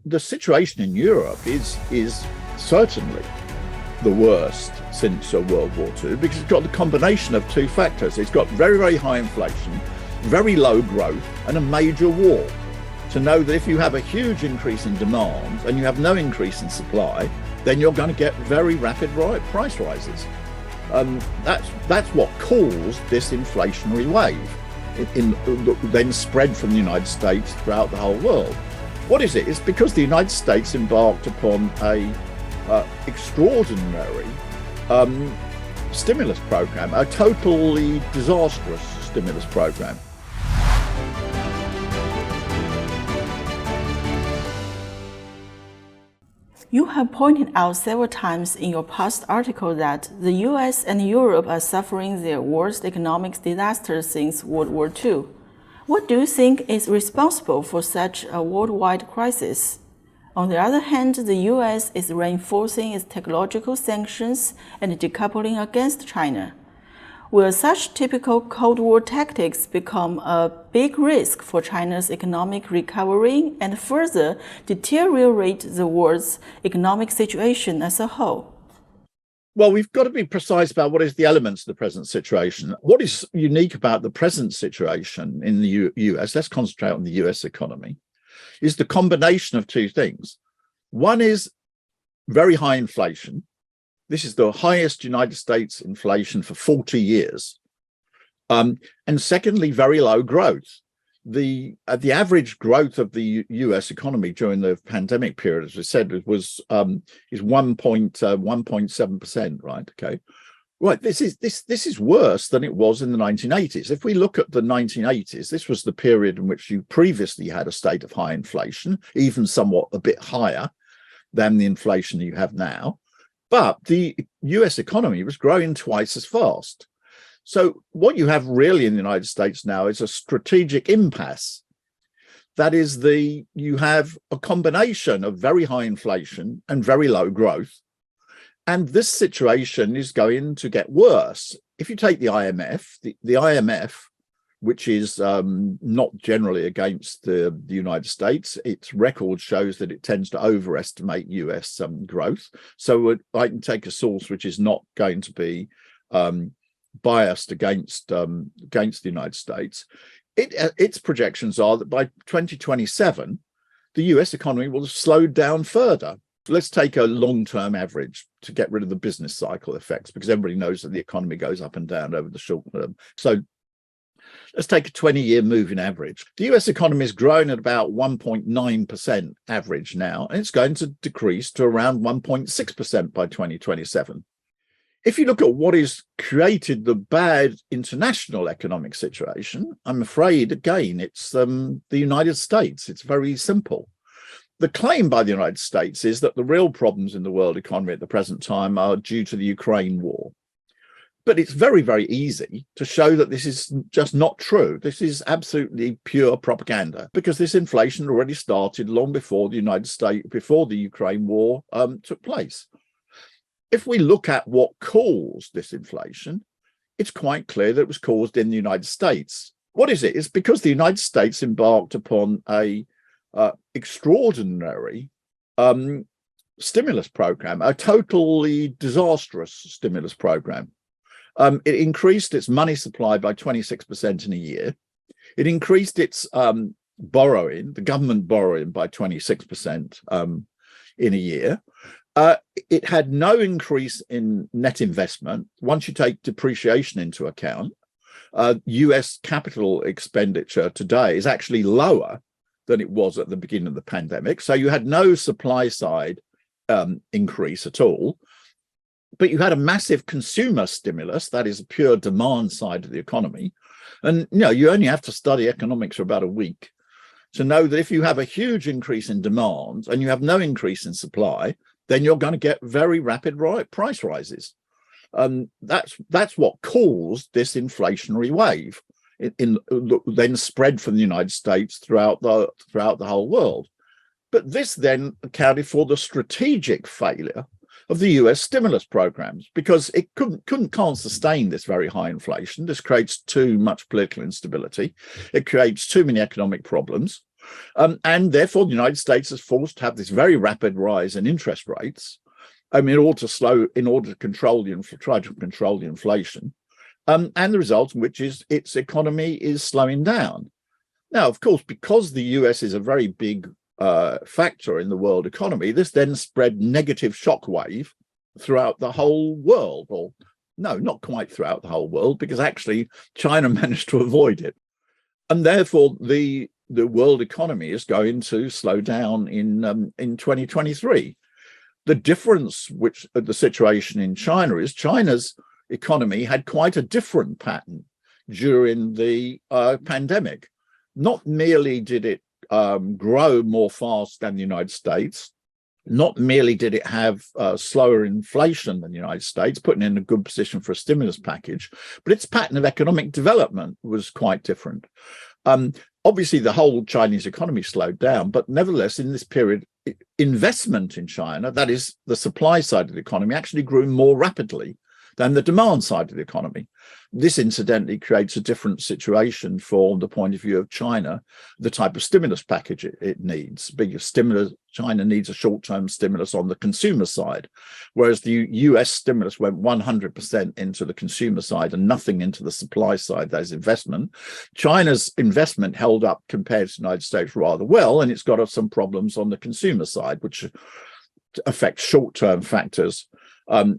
the situation in Europe is certainly the worst since World War II, because it's got the combination of two factors. It's got very, very high inflation, very low growth, and a major war. To know that if you have a huge increase in demand and you have no increase in supply, then you're going to get very rapid price rises. That's what caused this inflationary wave, then spread from the United States throughout the whole world. What is it? It's because the United States embarked upon a extraordinary stimulus program, a totally disastrous stimulus program. You have pointed out several times in your past article that the US and Europe are suffering their worst economic disaster since World War II. What do you think is responsible for such a worldwide crisis? On the other hand, the US is reinforcing its technological sanctions and decoupling against China. Will such typical Cold War tactics become a big risk for China's economic recovery and further deteriorate the world's economic situation as a whole? Well, we've got to be precise about what is the elements of the present situation. What is unique about the present situation in the US, let's concentrate on the US economy, is the combination of two things. One is very high inflation. This is the highest United States inflation for 40 years. And secondly, very low growth. The average growth of the US economy during the pandemic period, as I said, is 1.7%, right? Okay. Right. This is worse than it was in the 1980s. If we look at the 1980s, this was the period in which you previously had a state of high inflation, even somewhat a bit higher than the inflation you have now. But the US economy was growing twice as fast. So what you have really in the United States now is a strategic impasse. That is, you have a combination of very high inflation and very low growth. And this situation is going to get worse. If you take the IMF, the IMF, which is not generally against the United States, its record shows that it tends to overestimate US growth. So I can take a source which is not going to be biased against the United States. Its projections are that by 2027, the US economy will have slowed down further. Let's take a long-term average to get rid of the business cycle effects, because everybody knows that the economy goes up and down over the short term. So let's take a 20-year moving average. The US economy is growing at about 1.9% average now, and it's going to decrease to around 1.6% by 2027. If you look at what has created the bad international economic situation, I'm afraid, again, it's the United States. It's very simple. The claim by the United States is that the real problems in the world economy at the present time are due to the Ukraine war. But it's very, very easy to show that this is just not true. This is absolutely pure propaganda, because this inflation already started long before the Ukraine war took place. If we look at what caused this inflation, it's quite clear that it was caused in the United States. What is it? It's because the United States embarked upon a extraordinary stimulus program, a totally disastrous stimulus program. It increased its money supply by 26% in a year. It increased its borrowing, the government borrowing, by 26% in a year. It had no increase in net investment. Once you take depreciation into account, US capital expenditure today is actually lower than it was at the beginning of the pandemic. So you had no supply side increase at all. But you had a massive consumer stimulus, that is a pure demand side of the economy. And you only have to study economics for about a week to know that if you have a huge increase in demand and you have no increase in supply, then you're going to get very rapid price rises. That's what caused this inflationary wave, then spread from the United States throughout the whole world. But this then accounted for the strategic failure of the US stimulus programs, because it can't sustain this very high inflation. This creates too much political instability. It creates too many economic problems. And therefore, the United States is forced to have this very rapid rise in interest rates in order to try to control the inflation. And the result, which is its economy is slowing down. Now, of course, because the US is a very big factor in the world economy, this then spread negative shockwave throughout the whole world. Or no, not quite throughout the whole world, because actually China managed to avoid it. And therefore, the world economy is going to slow down in 2023. The difference, the situation in China is China's economy had quite a different pattern during the pandemic. Not merely did it grow more fast than the United States, not merely did it have slower inflation than the United States, putting it in a good position for a stimulus package, but its pattern of economic development was quite different. Obviously, the whole Chinese economy slowed down, but nevertheless, in this period, investment in China, that is the supply side of the economy, actually grew more rapidly than the demand side of the economy. This incidentally creates a different situation from the point of view of China, the type of stimulus package it needs. China needs a short-term stimulus on the consumer side, whereas the US stimulus went 100% into the consumer side and nothing into the supply side, that is investment. China's investment held up compared to the United States rather well, and it's got some problems on the consumer side, which affects short-term factors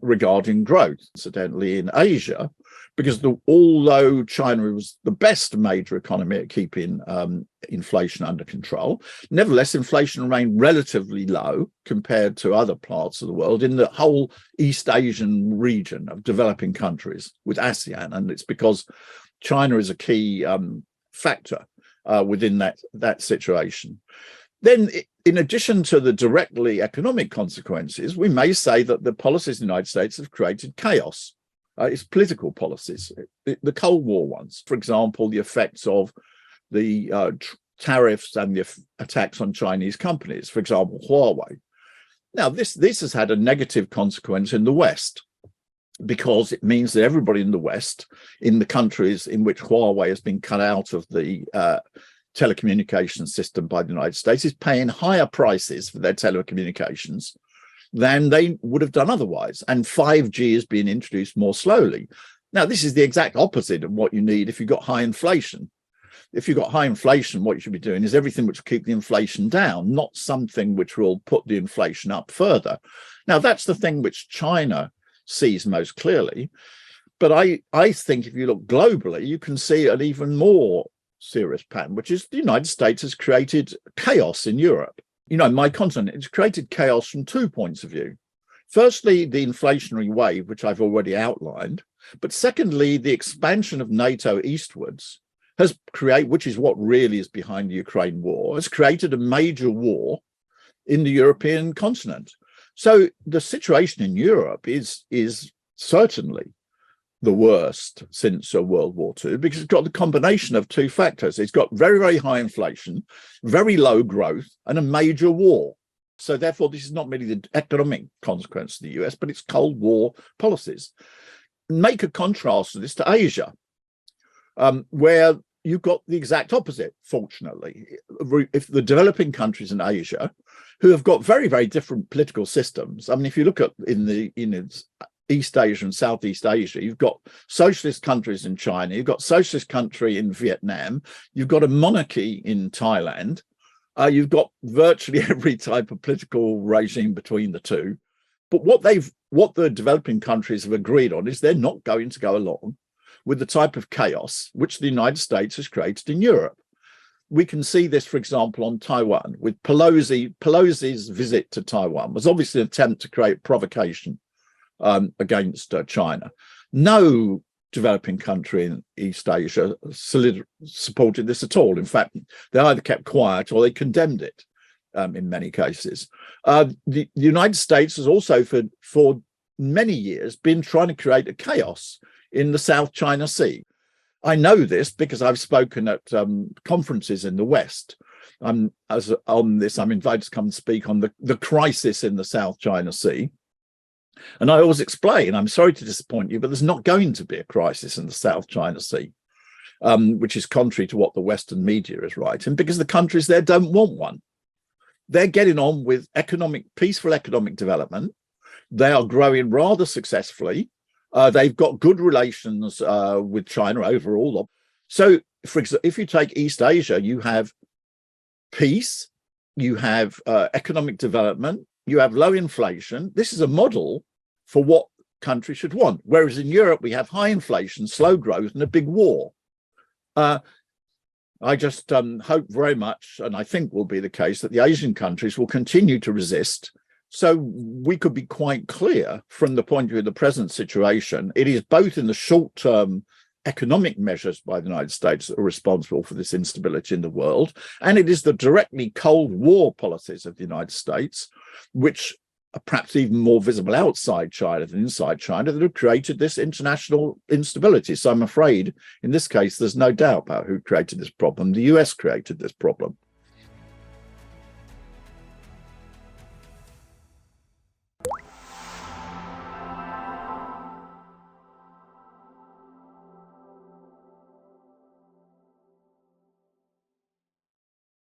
regarding growth. Incidentally, in Asia, because although China was the best major economy at keeping inflation under control, nevertheless, inflation remained relatively low compared to other parts of the world in the whole East Asian region of developing countries with ASEAN. And it's because China is a key factor within that situation. Then, in addition to the directly economic consequences, we may say that the policies in the United States have created chaos. It's political policies, the Cold War ones. For example, the effects of the tariffs and the attacks on Chinese companies, for example, Huawei. Now, this has had a negative consequence in the West, because it means that everybody in the West, in the countries in which Huawei has been cut out of the telecommunications system by the United States, is paying higher prices for their telecommunications than they would have done otherwise. And 5G is being introduced more slowly. Now, this is the exact opposite of what you need if you've got high inflation. If you've got high inflation, what you should be doing is everything which will keep the inflation down, not something which will put the inflation up further. Now, that's the thing which China sees most clearly. But I think if you look globally, you can see an even more serious pattern, which is the United States has created chaos in Europe. My continent, it's created chaos from 2 points of view. Firstly, the inflationary wave, which I've already outlined. But secondly, the expansion of NATO eastwards has created, which is what really is behind the Ukraine war, has created a major war in the European continent. So the situation in Europe is certainly the worst since World War II, because it's got the combination of two factors. It's got very, very high inflation, very low growth, and a major war. So therefore, this is not merely the economic consequence of the US, but it's Cold War policies. Make a contrast to this to Asia, where you've got the exact opposite, fortunately. If the developing countries in Asia, who have got very, very different political systems. I mean, if you look at in East Asia and Southeast Asia, you've got socialist countries in China, you've got socialist country in Vietnam, you've got a monarchy in Thailand, you've got virtually every type of political regime between the two. But what the developing countries have agreed on is they're not going to go along with the type of chaos which the United States has created in Europe. We can see this, for example, on Taiwan, with Pelosi's visit to Taiwan was obviously an attempt to create provocation against China. No developing country in East Asia supported this at all. In fact, they either kept quiet or they condemned it in many cases. The United States has also, for many years, been trying to create a chaos in the South China Sea. I know this because I've spoken at conferences in the West. On this, I'm invited to come and speak on the crisis in the South China Sea. And I always explain, I'm sorry to disappoint you, but there's not going to be a crisis in the South China Sea. which is contrary to what the Western media is writing, because the countries there don't want one. They're getting on with peaceful economic development. They are growing rather successfully. They've got good relations with China overall. So, for example, if you take East Asia, you have peace, you have economic development, you have low inflation. This is a model for what countries should want. Whereas in Europe, we have high inflation, slow growth, and a big war. I just hope very much, and I think will be the case, that the Asian countries will continue to resist. So we could be quite clear from the point of view of the present situation. It is both in the short-term economic measures by the United States that are responsible for this instability in the world, and it is the directly Cold War policies of the United States, which are perhaps even more visible outside China than inside China, that have created this international instability. So I'm afraid in this case, there's no doubt about who created this problem. The US created this problem.